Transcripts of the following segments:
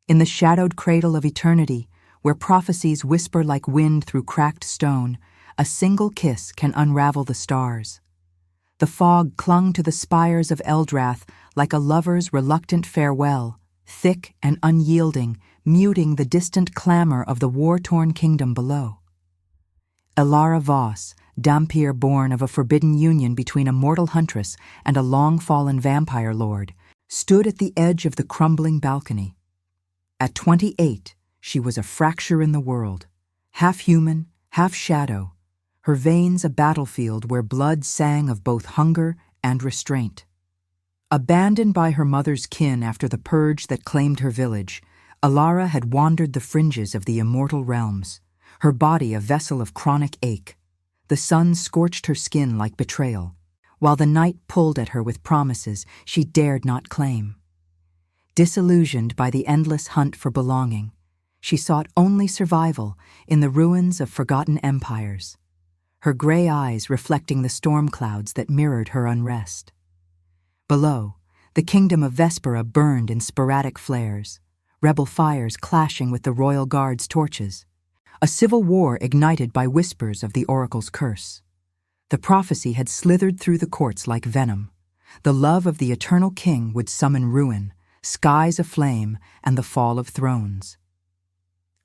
In the shadowed cradle of eternity, where prophecies whisper like wind through cracked stone, a single kiss can unravel the stars. The fog clung to the spires of Eldrath like a lover's reluctant farewell, thick and unyielding, muting the distant clamor of the war-torn kingdom below. Elara Voss, Dhampir born of a forbidden union between a mortal huntress and a long-fallen vampire lord, stood at the edge of the crumbling balcony. At 28, she was a fracture in the world, half human, half shadow, her veins a battlefield where blood sang of both hunger and restraint. Abandoned by her mother's kin after the purge that claimed her village, Elara had wandered the fringes of the immortal realms, her body a vessel of chronic ache. The sun scorched her skin like betrayal, while the night pulled at her with promises she dared not claim. Disillusioned by the endless hunt for belonging, she sought only survival in the ruins of forgotten empires, her gray eyes reflecting the storm clouds that mirrored her unrest. Below, the kingdom of Vespera burned in sporadic flares, rebel fires clashing with the royal guard's torches, a civil war ignited by whispers of the oracle's curse. The prophecy had slithered through the courts like venom. The love of the eternal king would summon ruin, skies aflame, and the fall of thrones.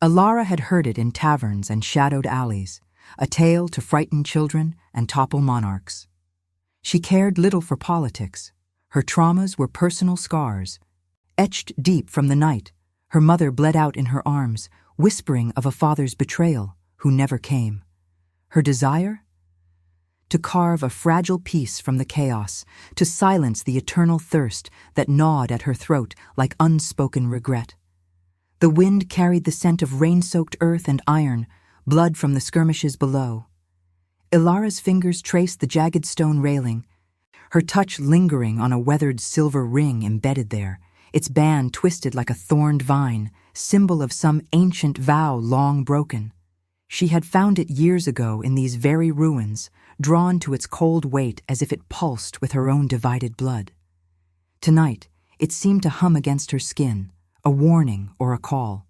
Elara had heard it in taverns and shadowed alleys, a tale to frighten children and topple monarchs. She cared little for politics. Her traumas were personal scars. Etched deep from the night, her mother bled out in her arms, whispering of a father's betrayal who never came. Her desire? To carve a fragile piece from the chaos, to silence the eternal thirst that gnawed at her throat like unspoken regret. The wind carried the scent of rain-soaked earth and iron, blood from the skirmishes below. Elara's fingers traced the jagged stone railing, her touch lingering on a weathered silver ring embedded there, its band twisted like a thorned vine, symbol of some ancient vow long broken. She had found it years ago in these very ruins, drawn to its cold weight as if it pulsed with her own divided blood. Tonight, it seemed to hum against her skin, a warning or a call.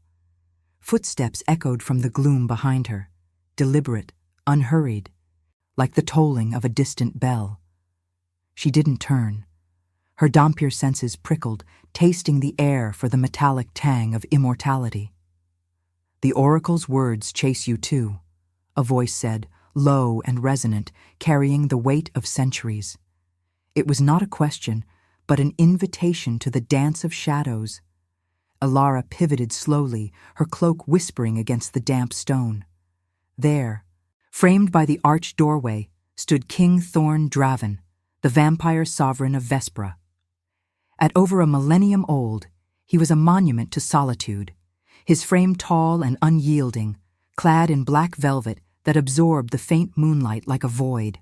Footsteps echoed from the gloom behind her, deliberate, unhurried, like the tolling of a distant bell. She didn't turn. Her Dhampir senses prickled, tasting the air for the metallic tang of immortality. "The oracle's words chase you too," a voice said, low and resonant, carrying the weight of centuries. It was not a question, but an invitation to the dance of shadows. Elara pivoted slowly, her cloak whispering against the damp stone. There, framed by the arched doorway, stood King Thorn Draven, the vampire sovereign of Vespera. At over a millennium old, he was a monument to solitude, his frame tall and unyielding, clad in black velvet that absorbed the faint moonlight like a void.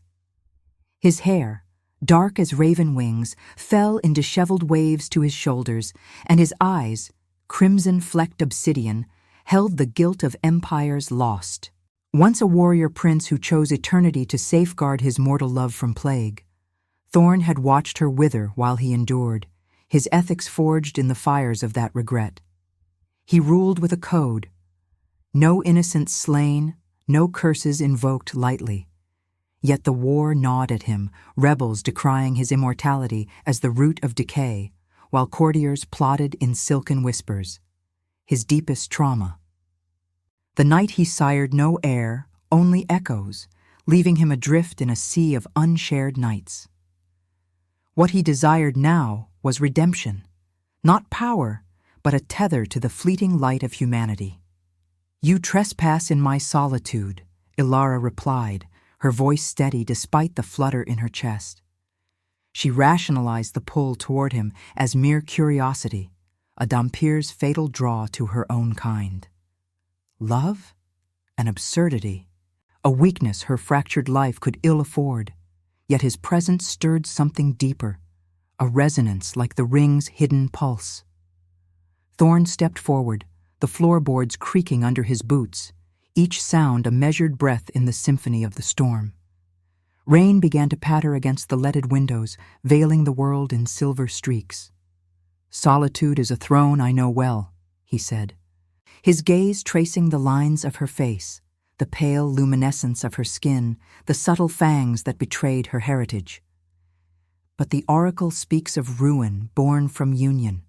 His hair, dark as raven wings, fell in disheveled waves to his shoulders, and his eyes, crimson-flecked obsidian, held the guilt of empires lost. Once a warrior prince who chose eternity to safeguard his mortal love from plague, Thorn had watched her wither while he endured, his ethics forged in the fires of that regret. He ruled with a code. No innocents slain, no curses invoked lightly. Yet the war gnawed at him, rebels decrying his immortality as the root of decay, while courtiers plotted in silken whispers. His deepest trauma. The night he sired no air, only echoes, leaving him adrift in a sea of unshared nights. What he desired now was redemption, not power, but a tether to the fleeting light of humanity. "You trespass in my solitude," Elara replied, her voice steady despite the flutter in her chest. She rationalized the pull toward him as mere curiosity, a Dhampir's fatal draw to her own kind. Love? An absurdity, a weakness her fractured life could ill afford, yet his presence stirred something deeper, a resonance like the ring's hidden pulse. Thorn stepped forward, the floorboards creaking under his boots, each sound a measured breath in the symphony of the storm. Rain began to patter against the leaded windows, veiling the world in silver streaks. "Solitude is a throne I know well," he said, his gaze tracing the lines of her face, the pale luminescence of her skin, the subtle fangs that betrayed her heritage. But the oracle speaks of ruin born from union,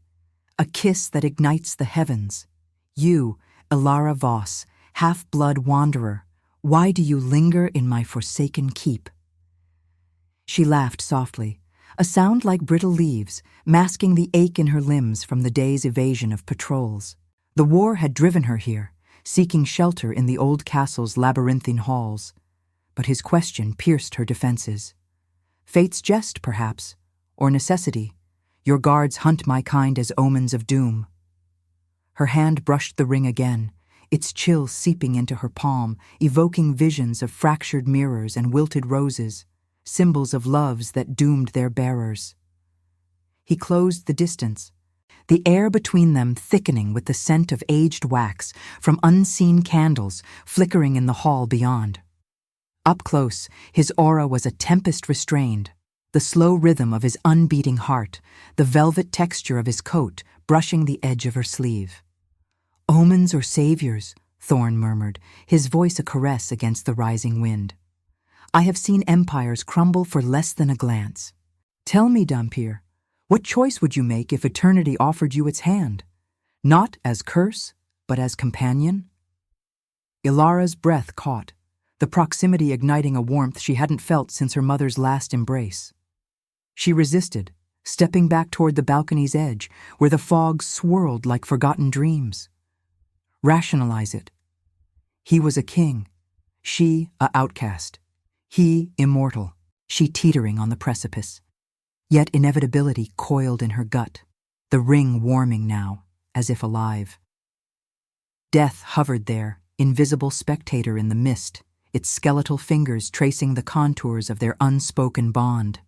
a kiss that ignites the heavens. You, Ilara Voss, half-blood wanderer, why do you linger in my forsaken keep? She laughed softly, a sound like brittle leaves, masking the ache in her limbs from the day's evasion of patrols. The war had driven her here, seeking shelter in the old castle's labyrinthine halls. But his question pierced her defenses. Fate's jest, perhaps, or necessity. Your guards hunt my kind as omens of doom. Her hand brushed the ring again, its chill seeping into her palm, evoking visions of fractured mirrors and wilted roses, symbols of loves that doomed their bearers. He closed the distance, the air between them thickening with the scent of aged wax from unseen candles flickering in the hall beyond. Up close, his aura was a tempest restrained, the slow rhythm of his unbeating heart, the velvet texture of his coat brushing the edge of her sleeve. Omens or saviors, Thorn murmured, his voice a caress against the rising wind. I have seen empires crumble for less than a glance. Tell me, Dhampir, what choice would you make if eternity offered you its hand? Not as curse, but as companion? Ilara's breath caught, the proximity igniting a warmth she hadn't felt since her mother's last embrace. She resisted, stepping back toward the balcony's edge, where the fog swirled like forgotten dreams. Rationalize it. He was a king, she a outcast. He immortal, she teetering on the precipice. Yet inevitability coiled in her gut, the ring warming now, as if alive. Death hovered there, invisible spectator in the mist, its skeletal fingers tracing the contours of their unspoken bond.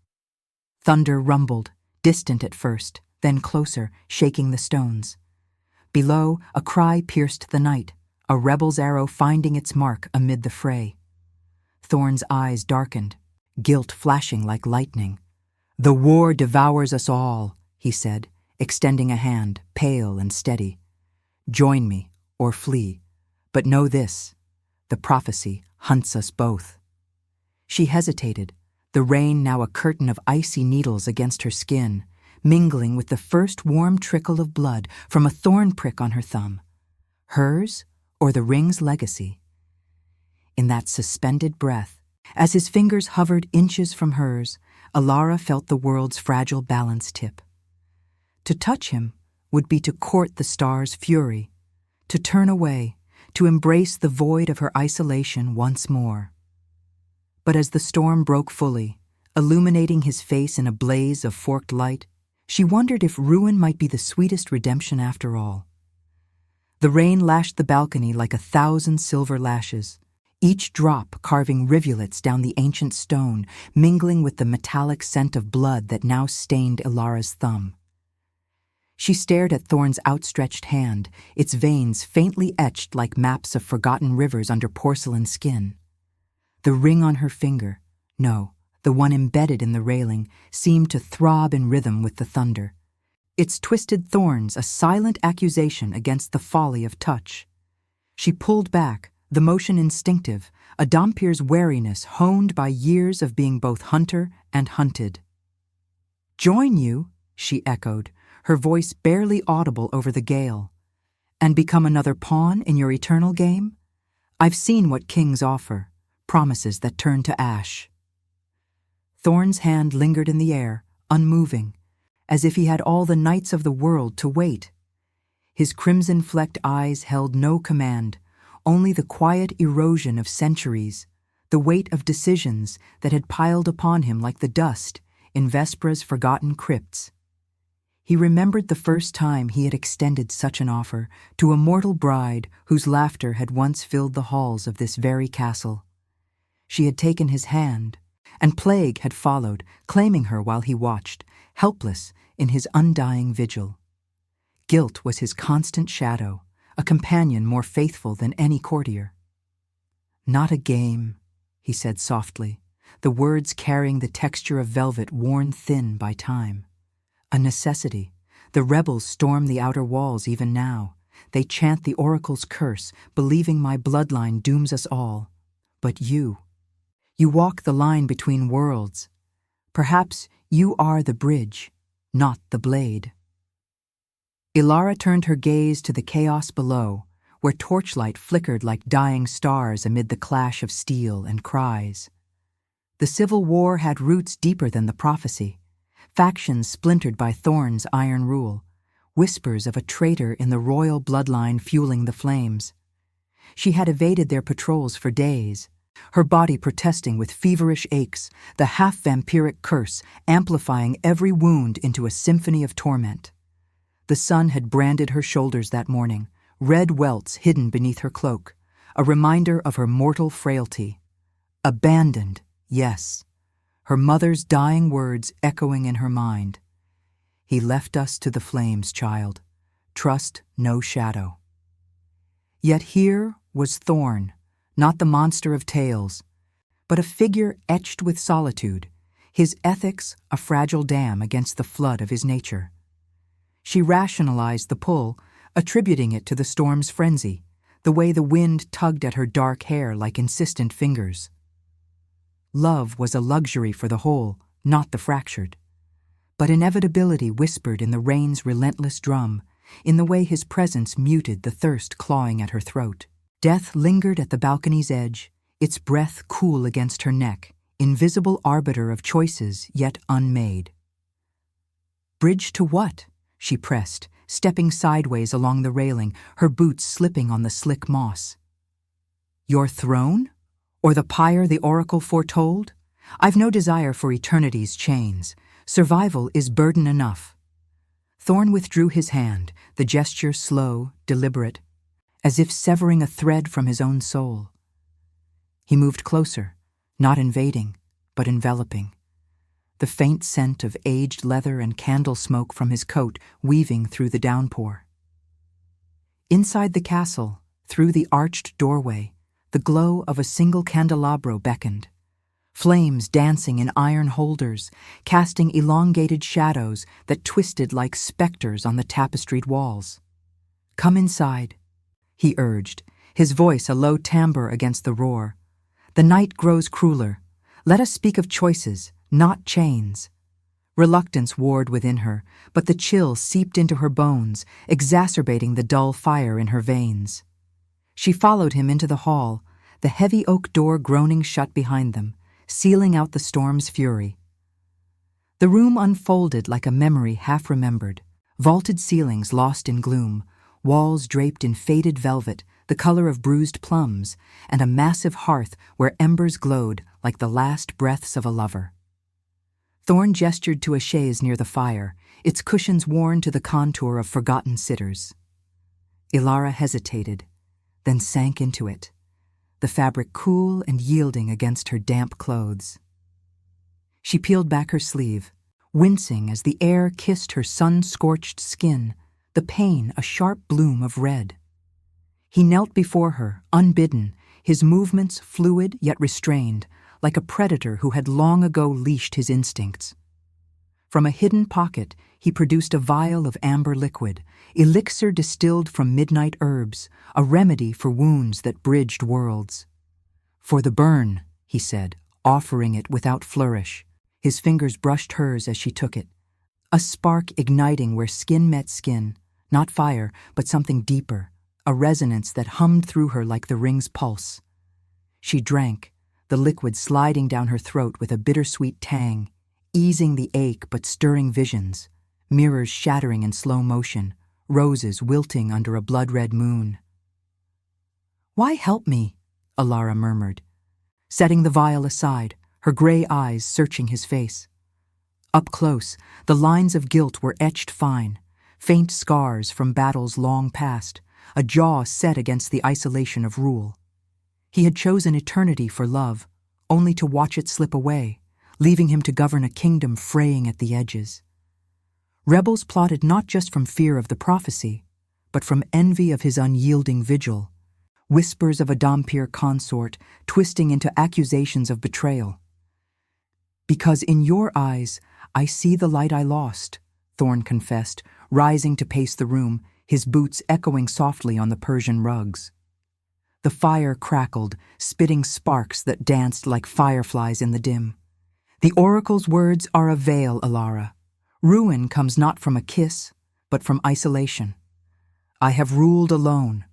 Thunder rumbled, distant at first, then closer, shaking the stones. Below, a cry pierced the night, a rebel's arrow finding its mark amid the fray. Thorn's eyes darkened, guilt flashing like lightning. The war devours us all, he said, extending a hand, pale and steady. Join me, or flee, but know this, the prophecy hunts us both. She hesitated, the rain now a curtain of icy needles against her skin, mingling with the first warm trickle of blood from a thorn prick on her thumb. Hers, or the ring's legacy? In that suspended breath, as his fingers hovered inches from hers, Ilara felt the world's fragile balance tip. To touch him would be to court the star's fury, to turn away, to embrace the void of her isolation once more. But as the storm broke fully, illuminating his face in a blaze of forked light, she wondered if ruin might be the sweetest redemption after all. The rain lashed the balcony like 1,000 silver lashes, each drop carving rivulets down the ancient stone, mingling with the metallic scent of blood that now stained Ilara's thumb. She stared at Thorn's outstretched hand, its veins faintly etched like maps of forgotten rivers under porcelain skin. The ring on her finger, no, the one embedded in the railing, seemed to throb in rhythm with the thunder. Its twisted thorns a silent accusation against the folly of touch. She pulled back, the motion instinctive, a Dhampir's wariness honed by years of being both hunter and hunted. Join you, she echoed, her voice barely audible over the gale. And become another pawn in your eternal game? I've seen what kings offer, promises that turn to ash. Thorn's hand lingered in the air, unmoving, as if he had all the nights of the world to wait. His crimson-flecked eyes held no command, only the quiet erosion of centuries, the weight of decisions that had piled upon him like the dust in Vespra's forgotten crypts. He remembered the first time he had extended such an offer to a mortal bride whose laughter had once filled the halls of this very castle. She had taken his hand, and plague had followed, claiming her while he watched, helpless in his undying vigil. Guilt was his constant shadow, a companion more faithful than any courtier. Not a game, he said softly, the words carrying the texture of velvet worn thin by time. A necessity. The rebels storm the outer walls even now, They chant the oracle's curse, believing my bloodline dooms us all. But you walk the line between worlds. Perhaps you are the bridge, not the blade." Ilara turned her gaze to the chaos below, where torchlight flickered like dying stars amid the clash of steel and cries. The civil war had roots deeper than the prophecy, factions splintered by Thorn's iron rule, whispers of a traitor in the royal bloodline fueling the flames. She had evaded their patrols for days, her body protesting with feverish aches, the half-vampiric curse amplifying every wound into a symphony of torment. The sun had branded her shoulders that morning, red welts hidden beneath her cloak, a reminder of her mortal frailty. Abandoned, yes, her mother's dying words echoing in her mind. "He left us to the flames, child. Trust no shadow." Yet here was Thorn, not the monster of tales, but a figure etched with solitude, his ethics a fragile dam against the flood of his nature. She rationalized the pull, attributing it to the storm's frenzy, the way the wind tugged at her dark hair like insistent fingers. Love was a luxury for the whole, not the fractured. But inevitability whispered in the rain's relentless drum, in the way his presence muted the thirst clawing at her throat. Death lingered at the balcony's edge, its breath cool against her neck, invisible arbiter of choices yet unmade. "Bridge to what?" she pressed, stepping sideways along the railing, her boots slipping on the slick moss. "Your throne? Or the pyre the oracle foretold? I've no desire for eternity's chains. Survival is burden enough." Thorn withdrew his hand, the gesture slow, deliberate, as if severing a thread from his own soul. He moved closer, not invading, but enveloping, the faint scent of aged leather and candle smoke from his coat weaving through the downpour. Inside the castle, through the arched doorway, the glow of a single candelabro beckoned, flames dancing in iron holders, casting elongated shadows that twisted like specters on the tapestried walls. "Come inside," he urged, his voice a low timbre against the roar. "The night grows crueler. Let us speak of choices, not chains." Reluctance warred within her, but the chill seeped into her bones, exacerbating the dull fire in her veins. She followed him into the hall, the heavy oak door groaning shut behind them, sealing out the storm's fury. The room unfolded like a memory half-remembered, vaulted ceilings lost in gloom, walls draped in faded velvet, the color of bruised plums, and a massive hearth where embers glowed like the last breaths of a lover. Thorn gestured to a chaise near the fire, its cushions worn to the contour of forgotten sitters. Ilara hesitated, then sank into it, the fabric cool and yielding against her damp clothes. She peeled back her sleeve, wincing as the air kissed her sun-scorched skin, the pain a sharp bloom of red. He knelt before her, unbidden, his movements fluid yet restrained, like a predator who had long ago leashed his instincts. From a hidden pocket, he produced a vial of amber liquid, elixir distilled from midnight herbs, a remedy for wounds that bridged worlds. "For the burn," he said, offering it without flourish. His fingers brushed hers as she took it, a spark igniting where skin met skin, not fire, but something deeper, a resonance that hummed through her like the ring's pulse. She drank, the liquid sliding down her throat with a bittersweet tang, easing the ache but stirring visions, mirrors shattering in slow motion, roses wilting under a blood-red moon. "Why help me?" Ilara murmured, setting the vial aside, her gray eyes searching his face. Up close, the lines of guilt were etched fine, faint scars from battles long past, a jaw set against the isolation of rule. He had chosen eternity for love, only to watch it slip away, leaving him to govern a kingdom fraying at the edges. Rebels plotted not just from fear of the prophecy, but from envy of his unyielding vigil, whispers of a Dhampir consort twisting into accusations of betrayal. "Because in your eyes, I see the light I lost," Thorn confessed, rising to pace the room, his boots echoing softly on the Persian rugs. The fire crackled, spitting sparks that danced like fireflies in the dim. The oracle's words are a veil, Alara. Ruin comes not from a kiss, but from isolation. I have ruled alone,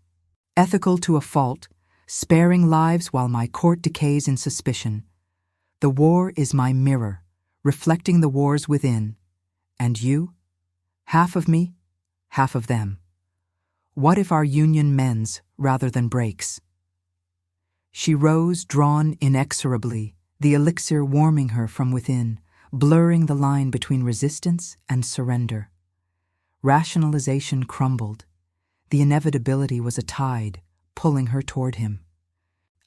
ethical to a fault, sparing lives while my court decays in suspicion. The war is my mirror, reflecting the wars within. And you? Half of me, half of them. What if our union mends rather than breaks? She rose, drawn inexorably, the elixir warming her from within, blurring the line between resistance and surrender. Rationalization crumbled. The inevitability was a tide, pulling her toward him.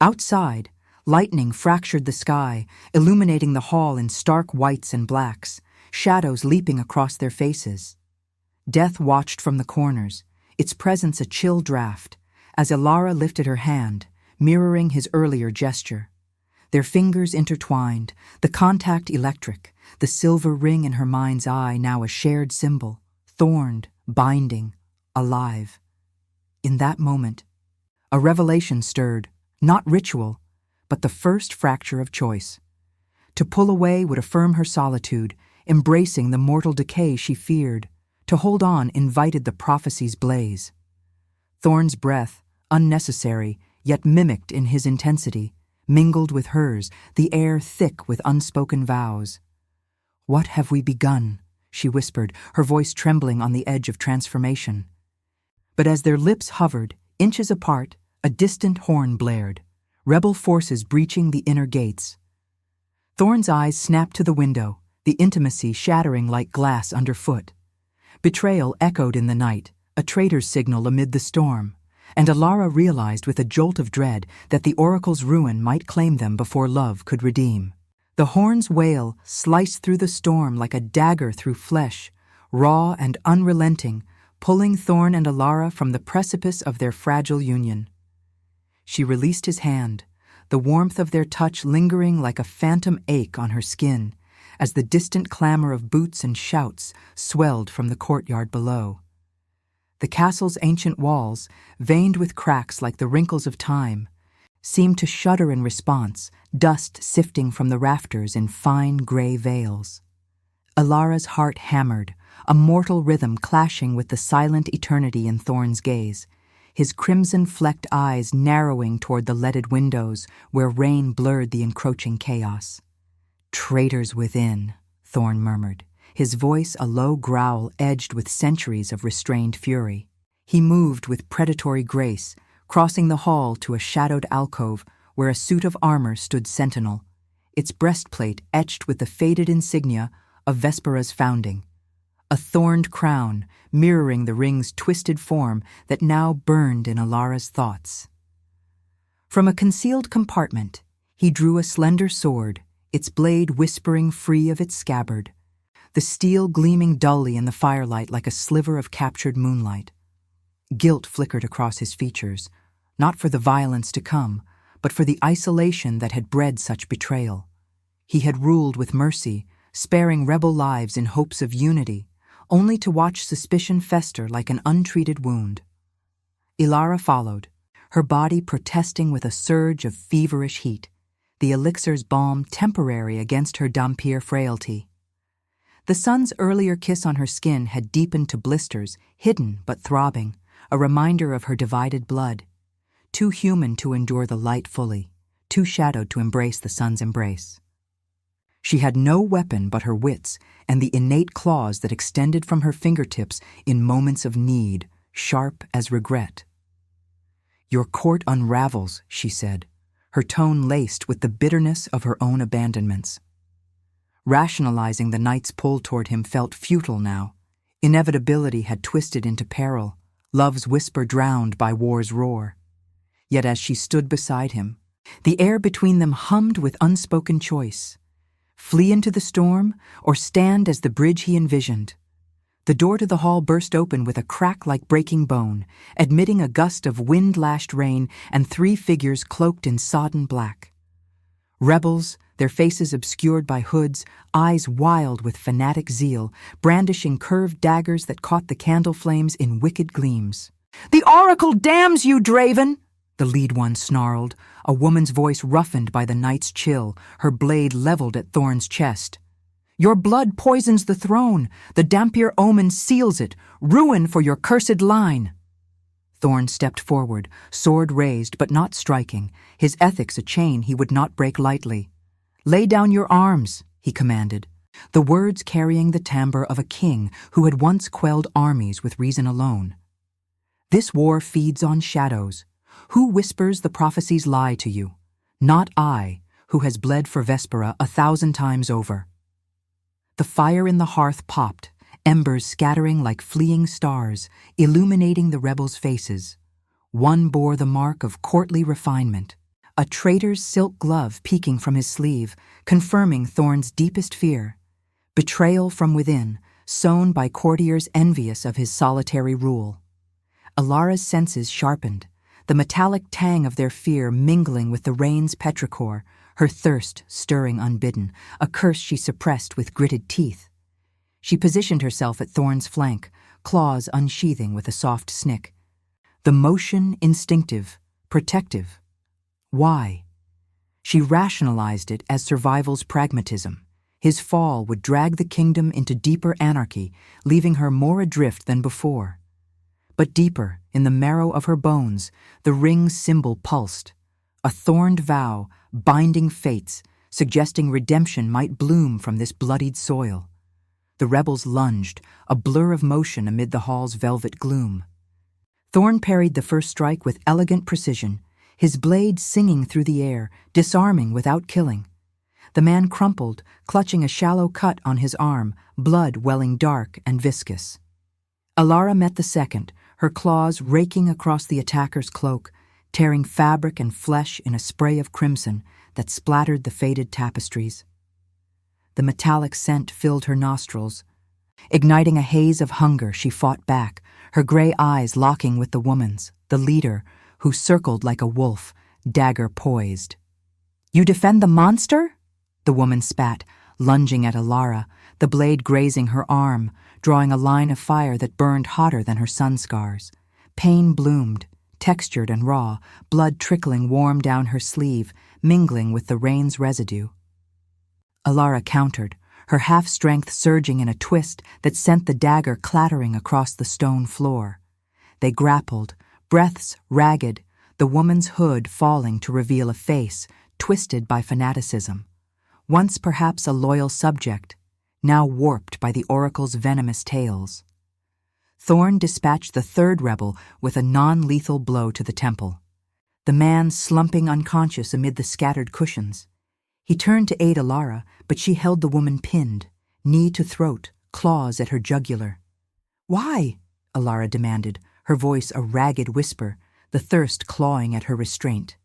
Outside, lightning fractured the sky, illuminating the hall in stark whites and blacks, shadows leaping across their faces. Death watched from the corners, its presence a chill draft, as Alara lifted her hand, mirroring his earlier gesture. Their fingers intertwined, the contact electric, the silver ring in her mind's eye now a shared symbol, thorned, binding, alive. In that moment, a revelation stirred, not ritual, but the first fracture of choice. To pull away would affirm her solitude, embracing the mortal decay she feared. To hold on invited the prophecy's blaze. Thorn's breath, unnecessary, yet mimicked in his intensity, mingled with hers, the air thick with unspoken vows. "What have we begun?" she whispered, her voice trembling on the edge of transformation. But as their lips hovered, inches apart, a distant horn blared, rebel forces breaching the inner gates. Thorn's eyes snapped to the window, the intimacy shattering like glass underfoot. Betrayal echoed in the night, a traitor's signal amid the storm, and Alara realized with a jolt of dread that the oracle's ruin might claim them before love could redeem. The horn's wail sliced through the storm like a dagger through flesh, raw and unrelenting, pulling Thorn and Alara from the precipice of their fragile union. She released his hand, the warmth of their touch lingering like a phantom ache on her skin, as the distant clamor of boots and shouts swelled from the courtyard below. The castle's ancient walls, veined with cracks like the wrinkles of time, seemed to shudder in response, dust sifting from the rafters in fine gray veils. Alara's heart hammered, a mortal rhythm clashing with the silent eternity in Thorn's gaze, his crimson-flecked eyes narrowing toward the leaded windows where rain blurred the encroaching chaos. "Traitors within," Thorn murmured, his voice a low growl edged with centuries of restrained fury. He moved with predatory grace, crossing the hall to a shadowed alcove where a suit of armor stood sentinel, its breastplate etched with the faded insignia of Vespera's founding, a thorned crown mirroring the ring's twisted form that now burned in Alara's thoughts. From a concealed compartment, he drew a slender sword, its blade whispering free of its scabbard, the steel gleaming dully in the firelight like a sliver of captured moonlight. Guilt flickered across his features, not for the violence to come, but for the isolation that had bred such betrayal. He had ruled with mercy, sparing rebel lives in hopes of unity, only to watch suspicion fester like an untreated wound. Alara followed, her body protesting with a surge of feverish heat, the elixir's balm temporary against her Dhampir frailty. The sun's earlier kiss on her skin had deepened to blisters, hidden but throbbing, a reminder of her divided blood. Too human to endure the light fully, too shadowed to embrace the sun's embrace. She had no weapon but her wits and the innate claws that extended from her fingertips in moments of need, sharp as regret. "Your court unravels," she said, her tone laced with the bitterness of her own abandonments. Rationalizing the night's pull toward him felt futile now. Inevitability had twisted into peril, love's whisper drowned by war's roar. Yet as she stood beside him, the air between them hummed with unspoken choice. Flee into the storm, or stand as the bridge he envisioned. The door to the hall burst open with a crack like breaking bone, admitting a gust of wind-lashed rain and 3 figures cloaked in sodden black. Rebels, their faces obscured by hoods, eyes wild with fanatic zeal, brandishing curved daggers that caught the candle flames in wicked gleams. "The oracle damns you, Draven!" the lead one snarled, a woman's voice roughened by the night's chill, her blade leveled at Thorn's chest. "Your blood poisons the throne. The Dhampir omen seals it. Ruin for your cursed line." Thorn stepped forward, sword raised but not striking, his ethics a chain he would not break lightly. "Lay down your arms," he commanded, the words carrying the timbre of a king who had once quelled armies with reason alone. "This war feeds on shadows. Who whispers the prophecies lie to you? Not I, who has bled for Vespera 1,000 times over." The fire in the hearth popped, embers scattering like fleeing stars, illuminating the rebels' faces. One bore the mark of courtly refinement, a traitor's silk glove peeking from his sleeve, confirming Thorn's deepest fear. Betrayal from within, sown by courtiers envious of his solitary rule. Alara's senses sharpened, the metallic tang of their fear mingling with the rain's petrichor, her thirst stirring unbidden, a curse she suppressed with gritted teeth. She positioned herself at Thorn's flank, claws unsheathing with a soft snick. The motion instinctive, protective. Why? She rationalized it as survival's pragmatism. His fall would drag the kingdom into deeper anarchy, leaving her more adrift than before. But deeper, in the marrow of her bones, the ring's symbol pulsed. A thorned vow, binding fates, suggesting redemption might bloom from this bloodied soil. The rebels lunged, a blur of motion amid the hall's velvet gloom. Thorn parried the first strike with elegant precision, his blade singing through the air, disarming without killing. The man crumpled, clutching a shallow cut on his arm, blood welling dark and viscous. Alara met the second, her claws raking across the attacker's cloak, tearing fabric and flesh in a spray of crimson that splattered the faded tapestries. The metallic scent filled her nostrils. Igniting a haze of hunger, she fought back, her gray eyes locking with the woman's, the leader, who circled like a wolf, dagger poised. "You defend the monster?" the woman spat, lunging at Alara, the blade grazing her arm, drawing a line of fire that burned hotter than her sun scars. Pain bloomed, textured and raw, blood trickling warm down her sleeve, mingling with the rain's residue. Alara countered, her half-strength surging in a twist that sent the dagger clattering across the stone floor. They grappled, breaths ragged, the woman's hood falling to reveal a face, twisted by fanaticism. Once perhaps a loyal subject, now warped by the oracle's venomous tales. Thorn dispatched the third rebel with a non-lethal blow to the temple. The man slumping unconscious amid the scattered cushions. He turned to aid Alara, but she held the woman pinned, knee to throat, claws at her jugular. "Why?" Alara demanded, her voice a ragged whisper, the thirst clawing at her restraint.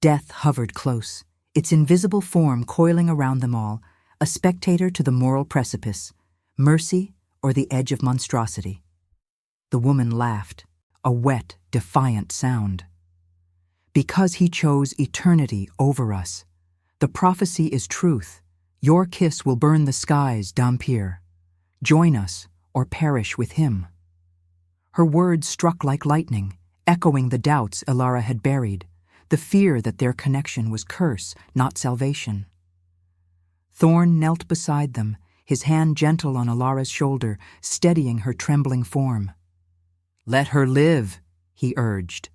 Death hovered close, its invisible form coiling around them all, a spectator to the moral precipice, mercy or the edge of monstrosity. The woman laughed, a wet, defiant sound. "Because he chose eternity over us. The prophecy is truth. Your kiss will burn the skies, Dhampir. Join us or perish with him." Her words struck like lightning, echoing the doubts Alara had buried, the fear that their connection was curse, not salvation. Thorn knelt beside them, his hand gentle on Alara's shoulder, steadying her trembling form. "Let her live," he urged,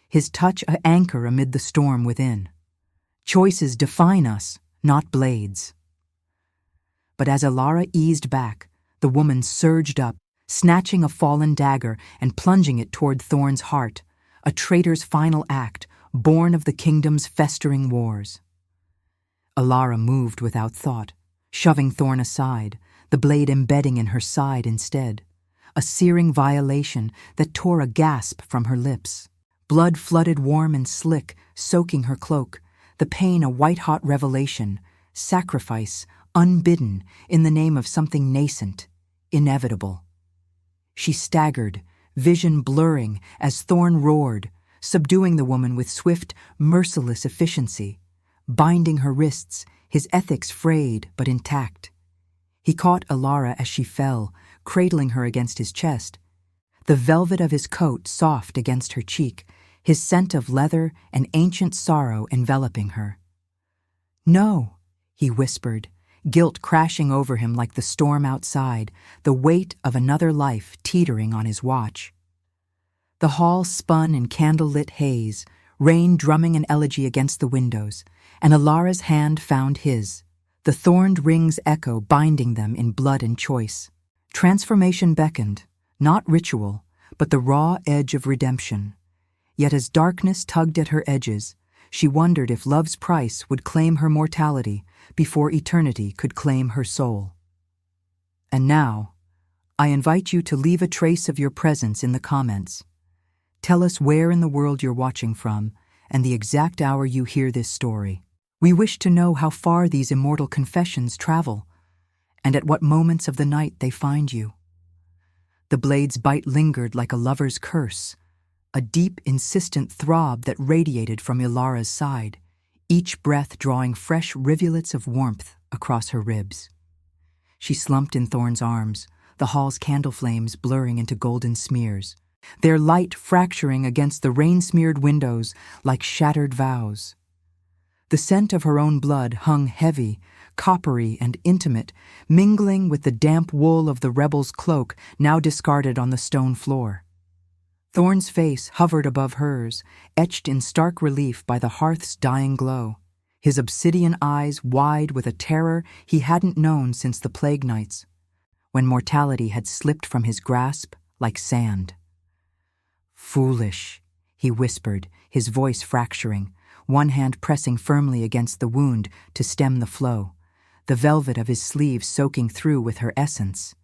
his touch an anchor amid the storm within. "Choices define us, not blades." But as Alara eased back, the woman surged up, snatching a fallen dagger and plunging it toward Thorn's heart, a traitor's final act, born of the kingdom's festering wars. Alara moved without thought, shoving Thorn aside, the blade embedding in her side instead, a searing violation that tore a gasp from her lips. Blood flooded warm and slick, soaking her cloak, the pain a white-hot revelation, sacrifice, unbidden, in the name of something nascent, inevitable. She staggered, vision blurring as Thorn roared, subduing the woman with swift, merciless efficiency, binding her wrists, his ethics frayed but intact. He caught Alara as she fell, cradling her against his chest, the velvet of his coat soft against her cheek, his scent of leather and ancient sorrow enveloping her. "No," he whispered, guilt crashing over him like the storm outside, the weight of another life teetering on his watch. The hall spun in candle-lit haze, rain drumming an elegy against the windows, and Alara's hand found his, the thorned rings echo binding them in blood and choice. Transformation beckoned, not ritual, but the raw edge of redemption. Yet as darkness tugged at her edges, she wondered if love's price would claim her mortality before eternity could claim her soul. And now, I invite you to leave a trace of your presence in the comments. Tell us where in the world you're watching from and the exact hour you hear this story. We wish to know how far these immortal confessions travel and at what moments of the night they find you. The blade's bite lingered like a lover's curse, a deep, insistent throb that radiated from Alara's side, each breath drawing fresh rivulets of warmth across her ribs. She slumped in Thorn's arms, the hall's candle flames blurring into golden smears, their light fracturing against the rain-smeared windows like shattered vows. The scent of her own blood hung heavy, coppery and intimate, mingling with the damp wool of the rebel's cloak now discarded on the stone floor. Thorn's face hovered above hers, etched in stark relief by the hearth's dying glow, his obsidian eyes wide with a terror he hadn't known since the plague nights, when mortality had slipped from his grasp like sand. "Foolish," he whispered, his voice fracturing, one hand pressing firmly against the wound to stem the flow, the velvet of his sleeve soaking through with her essence.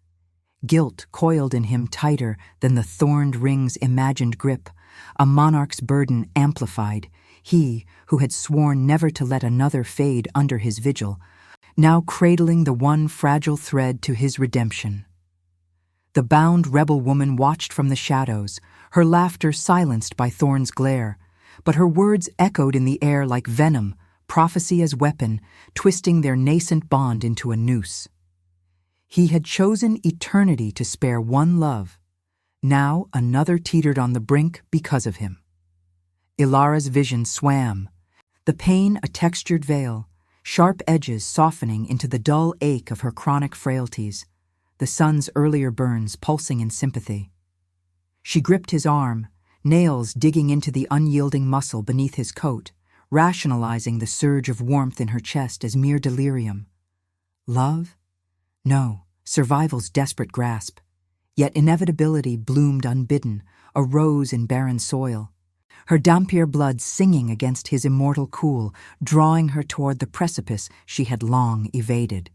Guilt coiled in him tighter than the thorned ring's imagined grip, a monarch's burden amplified, he who had sworn never to let another fade under his vigil, now cradling the one fragile thread to his redemption. The bound rebel woman watched from the shadows, her laughter silenced by Thorn's glare, but her words echoed in the air like venom, prophecy as weapon, twisting their nascent bond into a noose. He had chosen eternity to spare one love. Now another teetered on the brink because of him. Alara's vision swam, the pain a textured veil, sharp edges softening into the dull ache of her chronic frailties, the sun's earlier burns pulsing in sympathy. She gripped his arm, nails digging into the unyielding muscle beneath his coat, rationalizing the surge of warmth in her chest as mere delirium. Love? No, survival's desperate grasp. Yet inevitability bloomed unbidden, a rose in barren soil. Her Dhampir blood singing against his immortal cool, drawing her toward the precipice she had long evaded.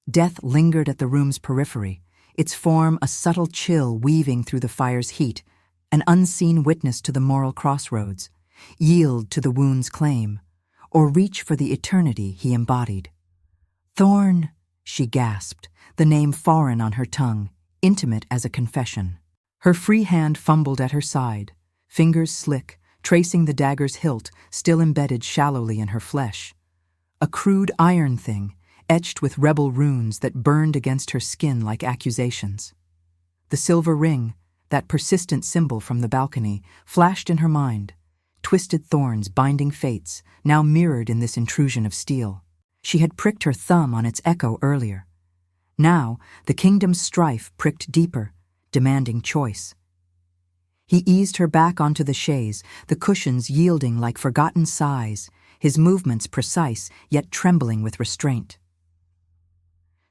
Death lingered at the room's periphery, its form a subtle chill weaving through the fire's heat, an unseen witness to the moral crossroads. Yield to the wound's claim, or reach for the eternity he embodied. "Thorn," she gasped, the name foreign on her tongue, intimate as a confession. Her free hand fumbled at her side, fingers slick, tracing the dagger's hilt still embedded shallowly in her flesh. A crude iron thing, etched with rebel runes that burned against her skin like accusations. The silver ring, that persistent symbol from the balcony, flashed in her mind, twisted thorns binding fates, now mirrored in this intrusion of steel. She had pricked her thumb on its echo earlier. Now, the kingdom's strife pricked deeper, demanding choice. He eased her back onto the chaise, the cushions yielding like forgotten sighs, his movements precise, yet trembling with restraint.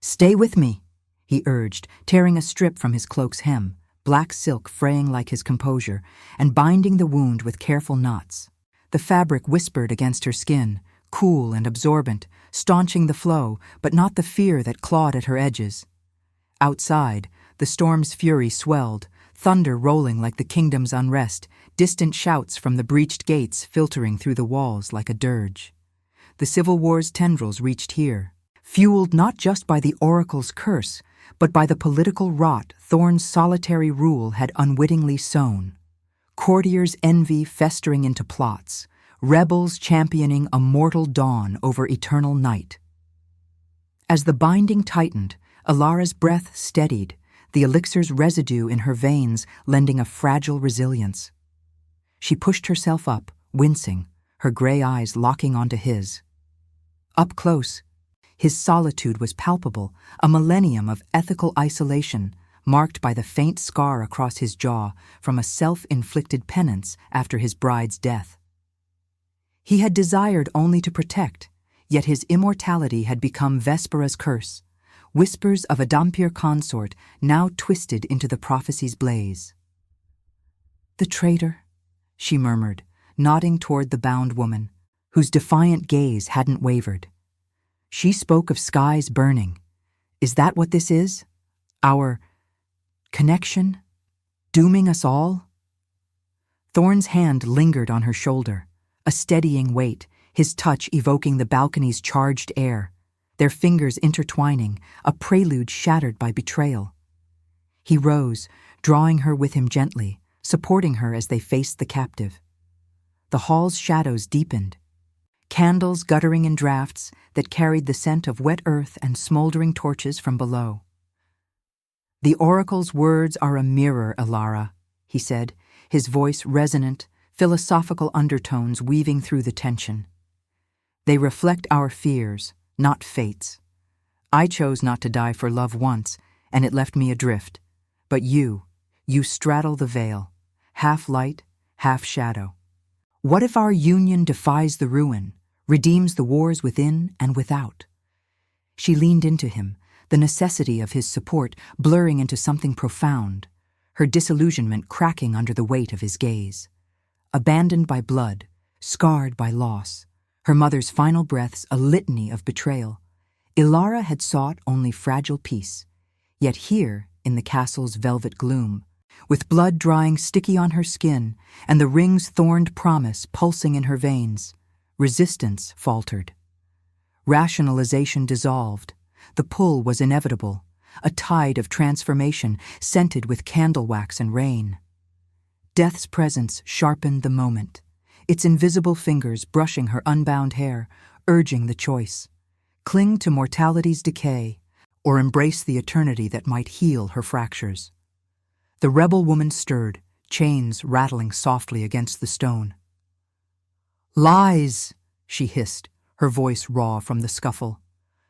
"Stay with me," he urged, tearing a strip from his cloak's hem, black silk fraying like his composure, and binding the wound with careful knots. The fabric whispered against her skin, cool and absorbent, staunching the flow, but not the fear that clawed at her edges. Outside, the storm's fury swelled, thunder rolling like the kingdom's unrest, distant shouts from the breached gates filtering through the walls like a dirge. The Civil War's tendrils reached here, fueled not just by the oracle's curse, but by the political rot Thorn's solitary rule had unwittingly sown. Courtiers' envy festering into plots, rebels championing a mortal dawn over eternal night. As the binding tightened, Alara's breath steadied, the elixir's residue in her veins lending a fragile resilience. She pushed herself up, wincing, her gray eyes locking onto his. Up close, his solitude was palpable, a millennium of ethical isolation, marked by the faint scar across his jaw from a self-inflicted penance after his bride's death. He had desired only to protect, yet his immortality had become Vespera's curse, whispers of a Dhampir consort now twisted into the prophecy's blaze. "The traitor," she murmured, nodding toward the bound woman, whose defiant gaze hadn't wavered. She spoke of skies burning. Is that what this is? Our connection? Dooming us all? Thorn's hand lingered on her shoulder, a steadying weight, his touch evoking the balcony's charged air, their fingers intertwining, a prelude shattered by betrayal. He rose, drawing her with him gently, supporting her as they faced the captive. The hall's shadows deepened, candles guttering in drafts that carried the scent of wet earth and smoldering torches from below. "The oracle's words are a mirror, Alara," he said, his voice resonant, philosophical undertones weaving through the tension. "They reflect our fears, not fates. I chose not to die for love once, and it left me adrift. But you straddle the veil, half light, half shadow. What if our union defies the ruin, redeems the wars within and without?" She leaned into him, the necessity of his support blurring into something profound, her disillusionment cracking under the weight of his gaze. Abandoned by blood, scarred by loss, her mother's final breaths a litany of betrayal, Ilara had sought only fragile peace. Yet here, in the castle's velvet gloom, with blood drying sticky on her skin and the ring's thorned promise pulsing in her veins, resistance faltered. Rationalization dissolved. The pull was inevitable, a tide of transformation scented with candle wax and rain. Death's presence sharpened the moment, its invisible fingers brushing her unbound hair, urging the choice. Cling to mortality's decay, or embrace the eternity that might heal her fractures. The rebel woman stirred, chains rattling softly against the stone. "Lies!" she hissed, her voice raw from the scuffle.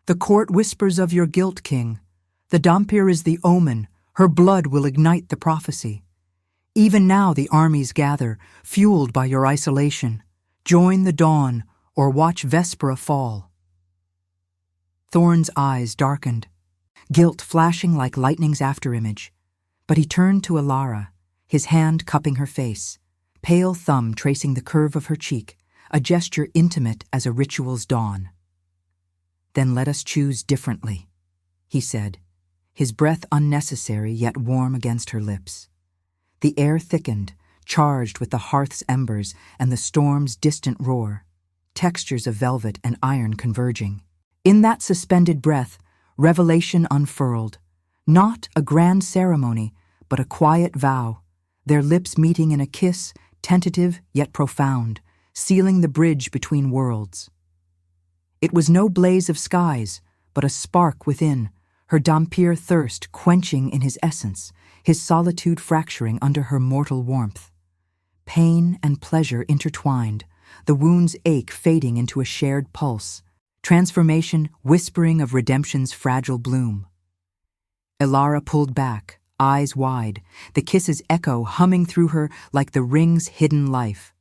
"The court whispers of your guilt, king. The Dhampir is the omen, her blood will ignite the prophecy. Even now the armies gather, fueled by your isolation. Join the dawn, or watch Vespera fall." Thorn's eyes darkened, guilt flashing like lightning's afterimage. But he turned to Alara, his hand cupping her face, pale thumb tracing the curve of her cheek, a gesture intimate as a ritual's dawn. "Then let us choose differently," he said, his breath unnecessary yet warm against her lips. The air thickened, charged with the hearth's embers and the storm's distant roar, textures of velvet and iron converging. In that suspended breath, revelation unfurled, not a grand ceremony, but a quiet vow, their lips meeting in a kiss, tentative yet profound, sealing the bridge between worlds. It was no blaze of skies, but a spark within, her Dhampir thirst quenching in his essence, his solitude fracturing under her mortal warmth. Pain and pleasure intertwined, the wound's ache fading into a shared pulse, transformation whispering of redemption's fragile bloom. Ilara pulled back, eyes wide, the kiss's echo humming through her like the ring's hidden life,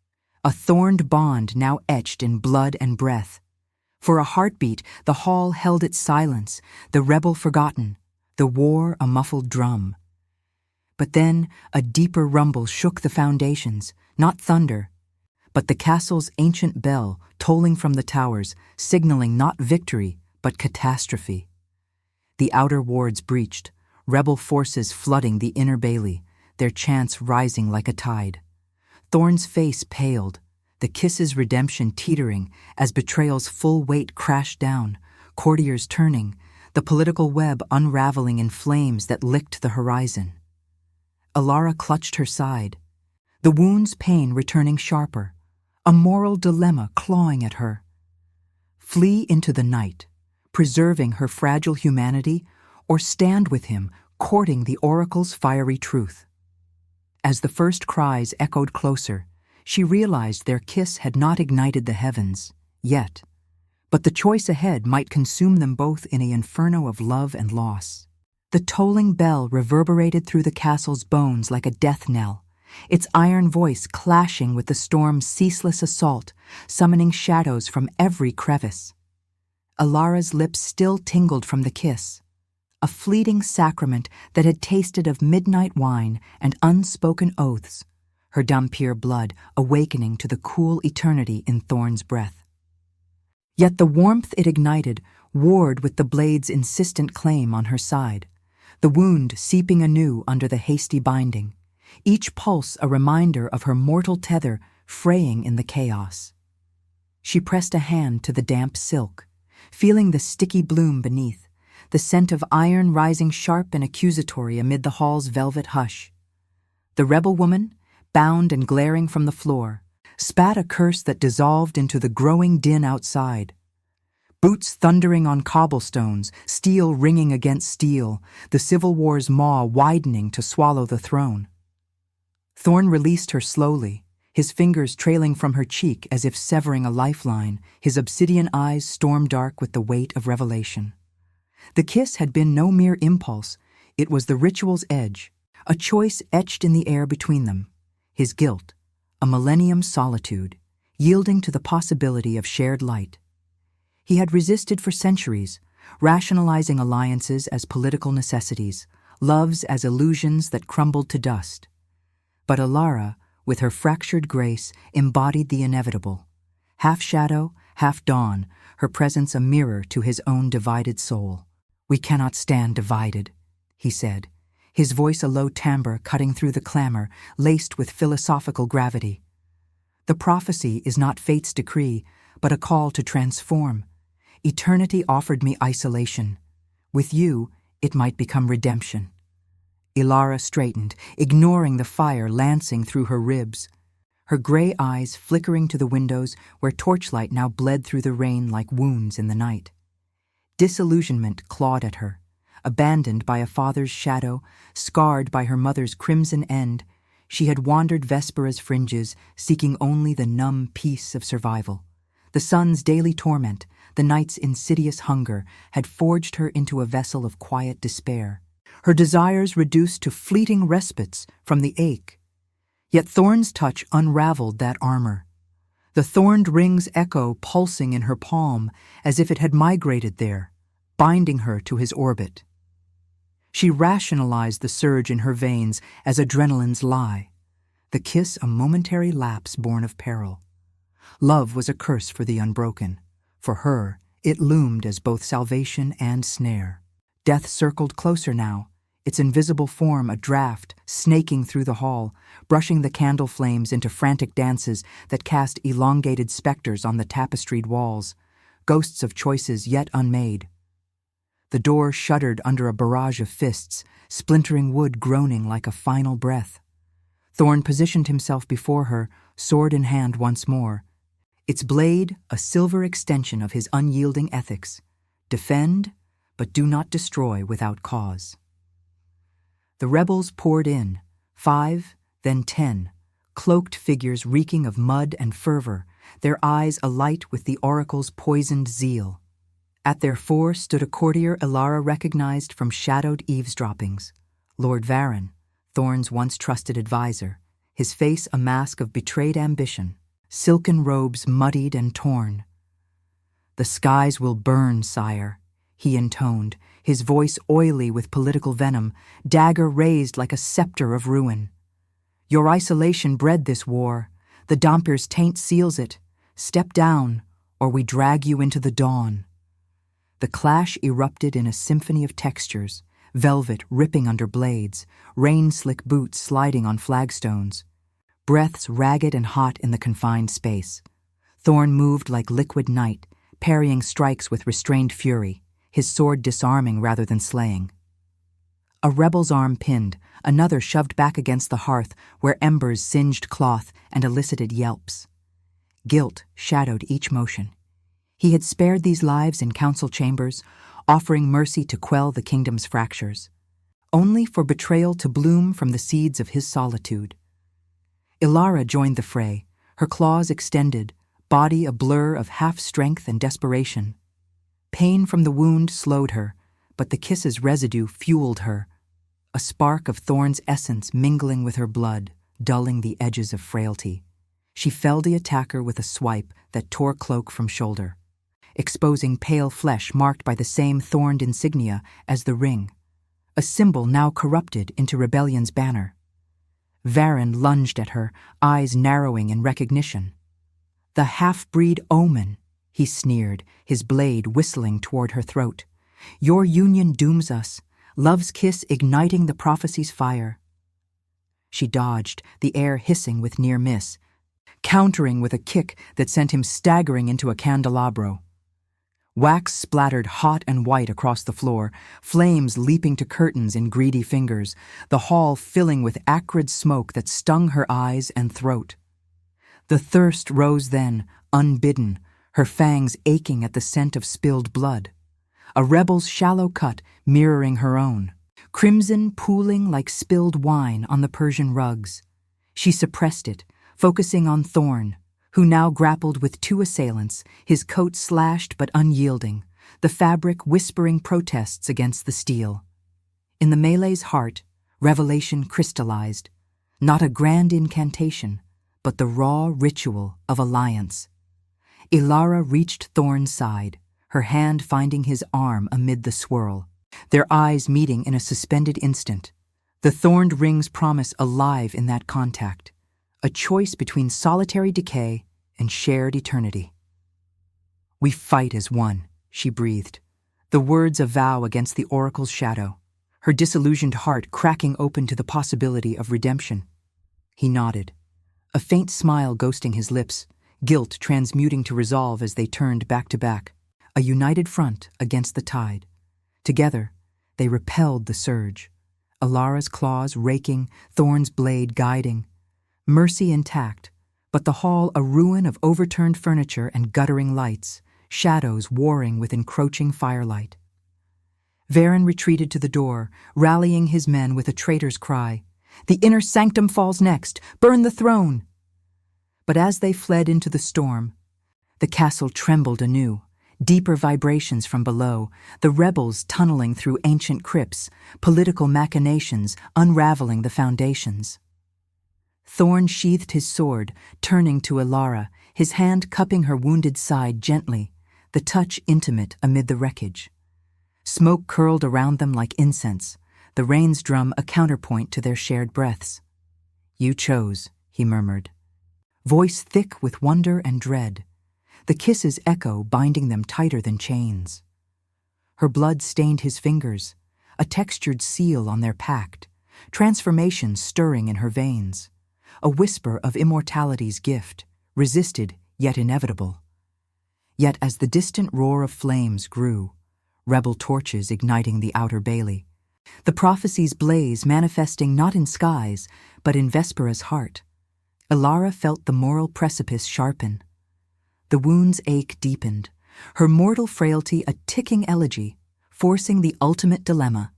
a thorned bond now etched in blood and breath. For a heartbeat, the hall held its silence, the rebel forgotten, the war a muffled drum. But then a deeper rumble shook the foundations, not thunder, but the castle's ancient bell tolling from the towers, signaling not victory, but catastrophe. The outer wards breached, rebel forces flooding the inner bailey, their chants rising like a tide. Thorn's face paled, the kiss's redemption teetering as betrayal's full weight crashed down, courtiers turning, the political web unraveling in flames that licked the horizon. Alara clutched her side, the wound's pain returning sharper, a moral dilemma clawing at her. Flee into the night, preserving her fragile humanity, or stand with him, courting the oracle's fiery truth. As the first cries echoed closer, she realized their kiss had not ignited the heavens, yet, but the choice ahead might consume them both in an inferno of love and loss. The tolling bell reverberated through the castle's bones like a death knell, its iron voice clashing with the storm's ceaseless assault, summoning shadows from every crevice. Alara's lips still tingled from the kiss, a fleeting sacrament that had tasted of midnight wine and unspoken oaths, her Dhampir blood awakening to the cool eternity in Thorn's breath. Yet the warmth it ignited warred with the blade's insistent claim on her side, the wound seeping anew under the hasty binding, each pulse a reminder of her mortal tether fraying in the chaos. She pressed a hand to the damp silk, feeling the sticky bloom beneath, the scent of iron rising sharp and accusatory amid the hall's velvet hush. The rebel woman, bound and glaring from the floor, spat a curse that dissolved into the growing din outside. Boots thundering on cobblestones, steel ringing against steel, the Civil War's maw widening to swallow the throne. Thorn released her slowly, his fingers trailing from her cheek as if severing a lifeline, his obsidian eyes storm-dark with the weight of revelation. The kiss had been no mere impulse, it was the ritual's edge, a choice etched in the air between them, his guilt, a millennium's solitude, yielding to the possibility of shared light. He had resisted for centuries, rationalizing alliances as political necessities, loves as illusions that crumbled to dust. But Alara, with her fractured grace, embodied the inevitable. Half shadow, half dawn, her presence a mirror to his own divided soul. "We cannot stand divided," he said, his voice a low timbre cutting through the clamor, laced with philosophical gravity. "The prophecy is not fate's decree, but a call to transform. Eternity offered me isolation. With you, it might become redemption." Alara straightened, ignoring the fire lancing through her ribs, her gray eyes flickering to the windows where torchlight now bled through the rain like wounds in the night. Disillusionment clawed at her. Abandoned by a father's shadow, scarred by her mother's crimson end, she had wandered Vespera's fringes, seeking only the numb peace of survival. The sun's daily torment, the night's insidious hunger, had forged her into a vessel of quiet despair, her desires reduced to fleeting respites from the ache. Yet Thorn's touch unraveled that armor. The thorned ring's echo pulsing in her palm as if it had migrated there, binding her to his orbit. She rationalized the surge in her veins as adrenaline's lie, the kiss a momentary lapse born of peril. Love was a curse for the unbroken. For her, it loomed as both salvation and snare. Death circled closer now, its invisible form a draft snaking through the hall, brushing the candle flames into frantic dances that cast elongated specters on the tapestried walls, ghosts of choices yet unmade. The door shuddered under a barrage of fists, splintering wood groaning like a final breath. Thorn positioned himself before her, sword in hand once more, its blade a silver extension of his unyielding ethics. Defend, but do not destroy without cause. The rebels poured in, 5, then 10, cloaked figures reeking of mud and fervor, their eyes alight with the oracle's poisoned zeal. At their fore stood a courtier Alara recognized from shadowed eavesdroppings, Lord Varon, Thorn's once trusted advisor, his face a mask of betrayed ambition, silken robes muddied and torn. "The skies will burn, sire," he intoned, his voice oily with political venom, dagger raised like a scepter of ruin. "Your isolation bred this war. The Dhampir's taint seals it. Step down, or we drag you into the dawn." The clash erupted in a symphony of textures, velvet ripping under blades, rain-slick boots sliding on flagstones, breaths ragged and hot in the confined space. Thorn moved like liquid night, parrying strikes with restrained fury, his sword disarming rather than slaying. A rebel's arm pinned, another shoved back against the hearth where embers singed cloth and elicited yelps. Guilt shadowed each motion. He had spared these lives in council chambers, offering mercy to quell the kingdom's fractures, only for betrayal to bloom from the seeds of his solitude. Ilara joined the fray, her claws extended, body a blur of half-strength and desperation. Pain from the wound slowed her, but the kiss's residue fueled her, a spark of Thorn's essence mingling with her blood, dulling the edges of frailty. She felled the attacker with a swipe that tore cloak from shoulder, exposing pale flesh marked by the same thorned insignia as the ring, a symbol now corrupted into rebellion's banner. Varen lunged at her, eyes narrowing in recognition. "The half-breed omen," he sneered, his blade whistling toward her throat. "Your union dooms us, love's kiss igniting the prophecy's fire." She dodged, the air hissing with near miss, countering with a kick that sent him staggering into a candelabro. Wax splattered hot and white across the floor, flames leaping to curtains in greedy fingers, the hall filling with acrid smoke that stung her eyes and throat. The thirst rose then, unbidden, her fangs aching at the scent of spilled blood. A rebel's shallow cut mirroring her own, crimson pooling like spilled wine on the Persian rugs. She suppressed it, focusing on Thorn, who now grappled with two assailants, his coat slashed but unyielding, the fabric whispering protests against the steel. In the melee's heart, revelation crystallized, not a grand incantation, but the raw ritual of alliance. Ilara reached Thorn's side, her hand finding his arm amid the swirl, their eyes meeting in a suspended instant. The thorned rings promise alive in that contact, a choice between solitary decay and shared eternity. "We fight as one," she breathed, the words a vow against the oracle's shadow, her disillusioned heart cracking open to the possibility of redemption. He nodded, a faint smile ghosting his lips, guilt transmuting to resolve as they turned back to back, a united front against the tide. Together, they repelled the surge, Ilara's claws raking, Thorn's blade guiding, mercy intact, but the hall a ruin of overturned furniture and guttering lights, shadows warring with encroaching firelight. Varen retreated to the door, rallying his men with a traitor's cry. "The inner sanctum falls next! Burn the throne!" But as they fled into the storm, the castle trembled anew, deeper vibrations from below, the rebels tunneling through ancient crypts, political machinations unraveling the foundations. Thorn sheathed his sword, turning to Ilara, his hand cupping her wounded side gently, the touch intimate amid the wreckage. Smoke curled around them like incense, the rain's drum a counterpoint to their shared breaths. "You chose," he murmured, voice thick with wonder and dread, the kiss's echo binding them tighter than chains. Her blood stained his fingers, a textured seal on their pact, transformation stirring in her veins, a whisper of immortality's gift, resisted yet inevitable. Yet as the distant roar of flames grew, rebel torches igniting the outer bailey, the prophecy's blaze manifesting not in skies, but in Vespera's heart, Ilara felt the moral precipice sharpen. The wound's ache deepened, her mortal frailty a ticking elegy, forcing the ultimate dilemma.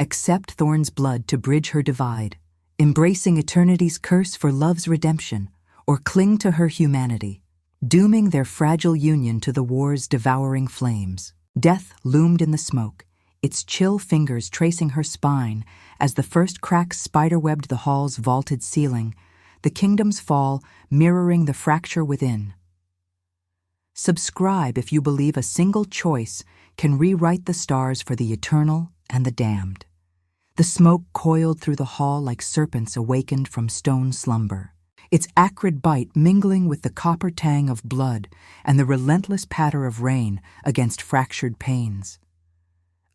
Accept Thorn's blood to bridge her divide, embracing eternity's curse for love's redemption, or cling to her humanity, dooming their fragile union to the war's devouring flames. Death loomed in the smoke, its chill fingers tracing her spine as the first cracks spiderwebbed the hall's vaulted ceiling, the kingdom's fall mirroring the fracture within. Subscribe if you believe a single choice can rewrite the stars for the eternal and the damned. The smoke coiled through the hall like serpents awakened from stone slumber, its acrid bite mingling with the copper tang of blood and the relentless patter of rain against fractured panes.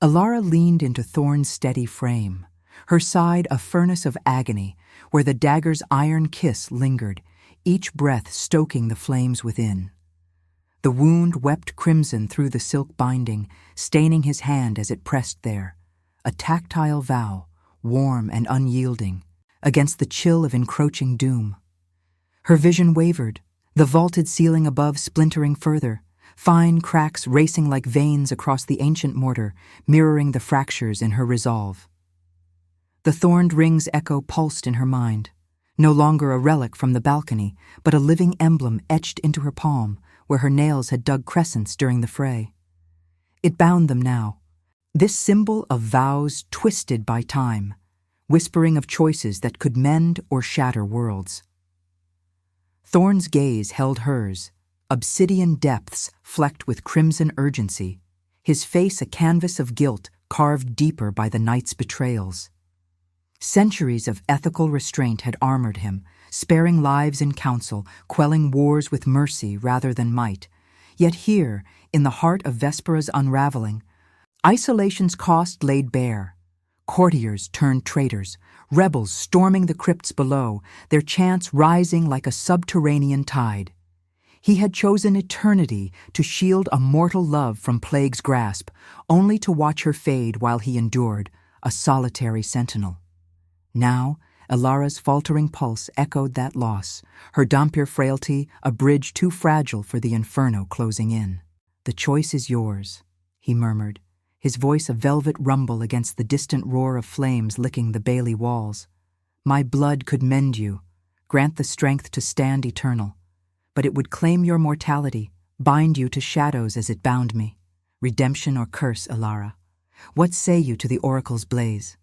Ilara leaned into Thorn's steady frame, her side a furnace of agony where the dagger's iron kiss lingered, each breath stoking the flames within. The wound wept crimson through the silk binding, staining his hand as it pressed there, a tactile vow, warm and unyielding, against the chill of encroaching doom. Her vision wavered, the vaulted ceiling above splintering further, fine cracks racing like veins across the ancient mortar, mirroring the fractures in her resolve. The thorned ring's echo pulsed in her mind, no longer a relic from the balcony, but a living emblem etched into her palm, where her nails had dug crescents during the fray. It bound them now, this symbol of vows twisted by time, whispering of choices that could mend or shatter worlds. Thorn's gaze held hers, obsidian depths flecked with crimson urgency, his face a canvas of guilt carved deeper by the night's betrayals. Centuries of ethical restraint had armored him, sparing lives in council, quelling wars with mercy rather than might. Yet here, in the heart of Vespera's unraveling, isolation's cost laid bare. Courtiers turned traitors, rebels storming the crypts below, their chants rising like a subterranean tide. He had chosen eternity to shield a mortal love from plague's grasp, only to watch her fade while he endured, a solitary sentinel. Now, Elara's faltering pulse echoed that loss, her Dhampir frailty a bridge too fragile for the inferno closing in. "The choice is yours," he murmured, his voice a velvet rumble against the distant roar of flames licking the bailey walls. "My blood could mend you, grant the strength to stand eternal, but it would claim your mortality, bind you to shadows as it bound me. Redemption or curse, Elara. What say you to the oracle's blaze?"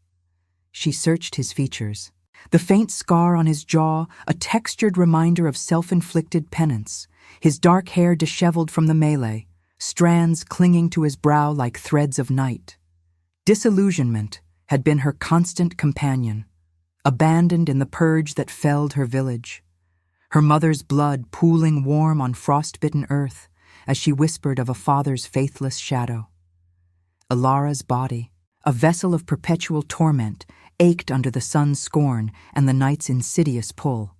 She searched his features. The faint scar on his jaw, a textured reminder of self-inflicted penance, his dark hair disheveled from the melee, strands clinging to his brow like threads of night. Disillusionment had been her constant companion, abandoned in the purge that felled her village, her mother's blood pooling warm on frost-bitten earth as she whispered of a father's faithless shadow. Elara's body, a vessel of perpetual torment, ached under the sun's scorn and the night's insidious pull.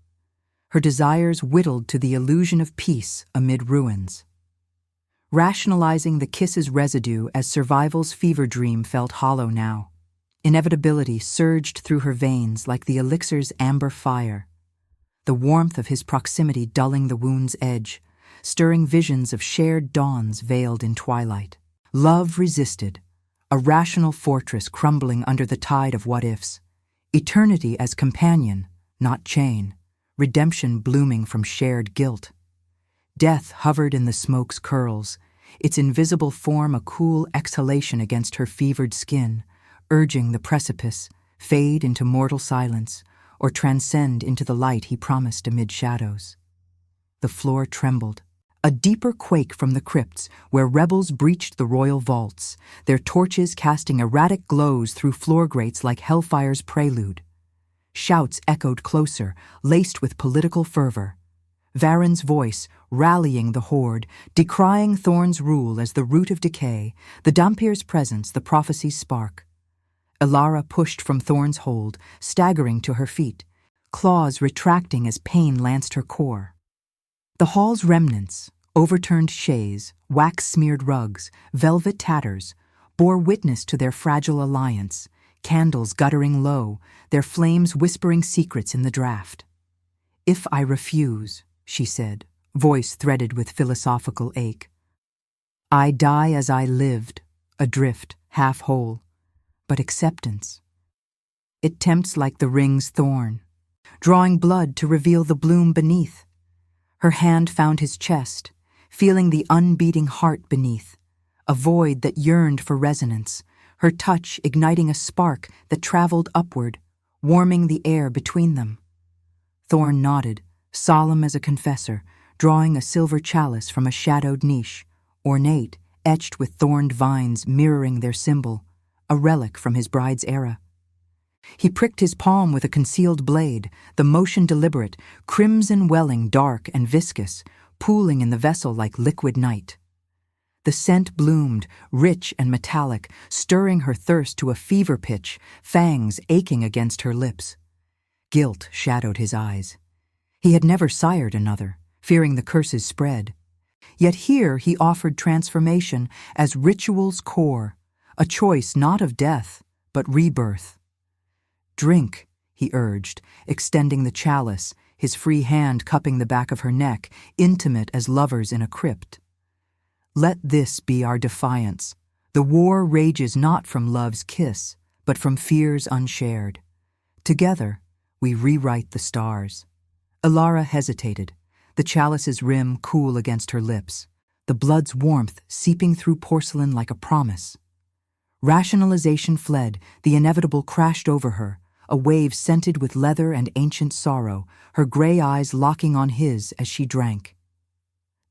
Her desires whittled to the illusion of peace amid ruins. Rationalizing the kiss's residue as survival's fever dream felt hollow now. Inevitability surged through her veins like the elixir's amber fire, the warmth of his proximity dulling the wound's edge, stirring visions of shared dawns veiled in twilight. Love resisted, a rational fortress crumbling under the tide of what-ifs. Eternity as companion, not chain, redemption blooming from shared guilt. Death hovered in the smoke's curls, its invisible form a cool exhalation against her fevered skin, urging the precipice, fade into mortal silence, or transcend into the light he promised amid shadows. The floor trembled, a deeper quake from the crypts where rebels breached the royal vaults, their torches casting erratic glows through floor grates like hellfire's prelude. Shouts echoed closer, laced with political fervor. Varen's voice, rallying the horde, decrying Thorn's rule as the root of decay, the Dhampir's presence the prophecy's spark. Elara pushed from Thorn's hold, staggering to her feet, claws retracting as pain lanced her core. The hall's remnants, overturned chaise, wax-smeared rugs, velvet tatters, bore witness to their fragile alliance, candles guttering low, their flames whispering secrets in the draught. "If I refuse," she said, voice threaded with philosophical ache, "I die as I lived, adrift, half whole, but acceptance. It tempts like the ring's thorn, drawing blood to reveal the bloom beneath." Her hand found his chest, feeling the unbeating heart beneath, a void that yearned for resonance, her touch igniting a spark that traveled upward, warming the air between them. Thorn nodded, solemn as a confessor, drawing a silver chalice from a shadowed niche, ornate, etched with thorned vines mirroring their symbol, a relic from his bride's era. He pricked his palm with a concealed blade, the motion deliberate, crimson welling dark and viscous, pooling in the vessel like liquid night. The scent bloomed, rich and metallic, stirring her thirst to a fever pitch, fangs aching against her lips. Guilt shadowed his eyes. He had never sired another, fearing the curse's spread. Yet here he offered transformation as ritual's core, a choice not of death, but rebirth. "Drink," he urged, extending the chalice, his free hand cupping the back of her neck, intimate as lovers in a crypt. Let this be our defiance. The war rages not from love's kiss, but from fears unshared. Together, we rewrite the stars. Alara hesitated, the chalice's rim cool against her lips, the blood's warmth seeping through porcelain like a promise. Rationalization fled, the inevitable crashed over her, a wave scented with leather and ancient sorrow, her gray eyes locking on his as she drank.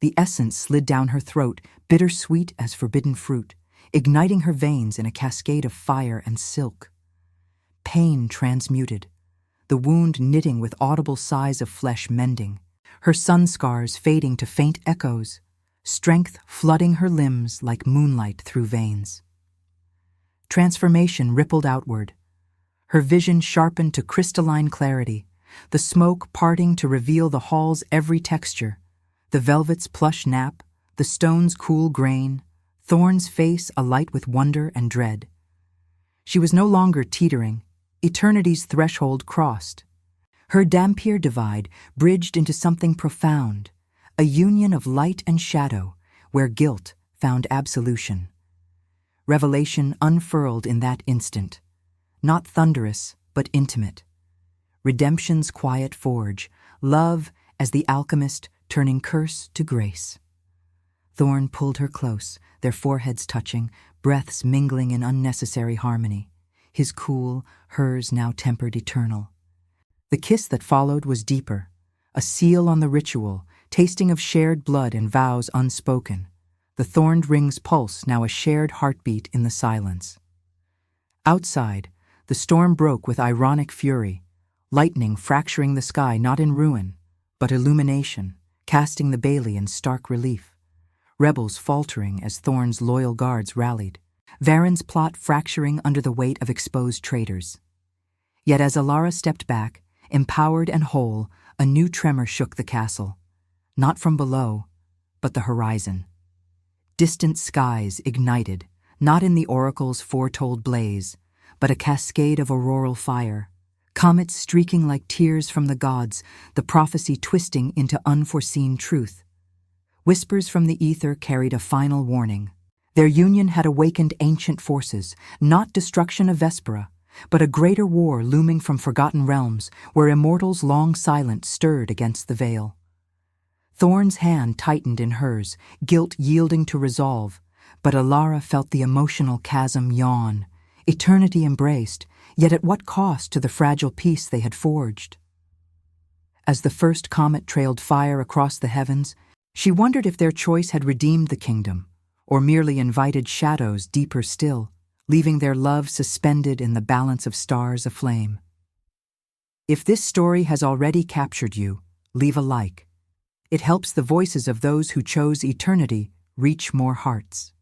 The essence slid down her throat, bittersweet as forbidden fruit, igniting her veins in a cascade of fire and silk. Pain transmuted, the wound knitting with audible sighs of flesh mending, her sun scars fading to faint echoes, strength flooding her limbs like moonlight through veins. Transformation rippled outward, her vision sharpened to crystalline clarity, the smoke parting to reveal the hall's every texture, the velvet's plush nap, the stone's cool grain, Thorn's face alight with wonder and dread. She was no longer teetering, eternity's threshold crossed. Her Dhampir divide bridged into something profound, a union of light and shadow, where guilt found absolution. Revelation unfurled in that instant, not thunderous, but intimate. Redemption's quiet forge, love as the alchemist turning curse to grace. Thorn pulled her close, their foreheads touching, breaths mingling in unnecessary harmony. His cool, hers now tempered eternal. The kiss that followed was deeper, a seal on the ritual, tasting of shared blood and vows unspoken. The thorned ring's pulse now a shared heartbeat in the silence. Outside, the storm broke with ironic fury, lightning fracturing the sky not in ruin, but illumination, casting the bailey in stark relief. Rebels faltering as Thorn's loyal guards rallied, Varen's plot fracturing under the weight of exposed traitors. Yet as Alara stepped back, empowered and whole, a new tremor shook the castle, not from below, but the horizon. Distant skies ignited, not in the oracle's foretold blaze, but a cascade of auroral fire, comets streaking like tears from the gods, the prophecy twisting into unforeseen truth. Whispers from the ether carried a final warning. Their union had awakened ancient forces, not destruction of Vespera, but a greater war looming from forgotten realms where immortals long silent stirred against the veil. Thorn's hand tightened in hers, guilt yielding to resolve, but Alara felt the emotional chasm yawn, eternity embraced, yet at what cost to the fragile peace they had forged? As the first comet trailed fire across the heavens, she wondered if their choice had redeemed the kingdom, or merely invited shadows deeper still, leaving their love suspended in the balance of stars aflame. If this story has already captured you, leave a like. It helps the voices of those who chose eternity reach more hearts.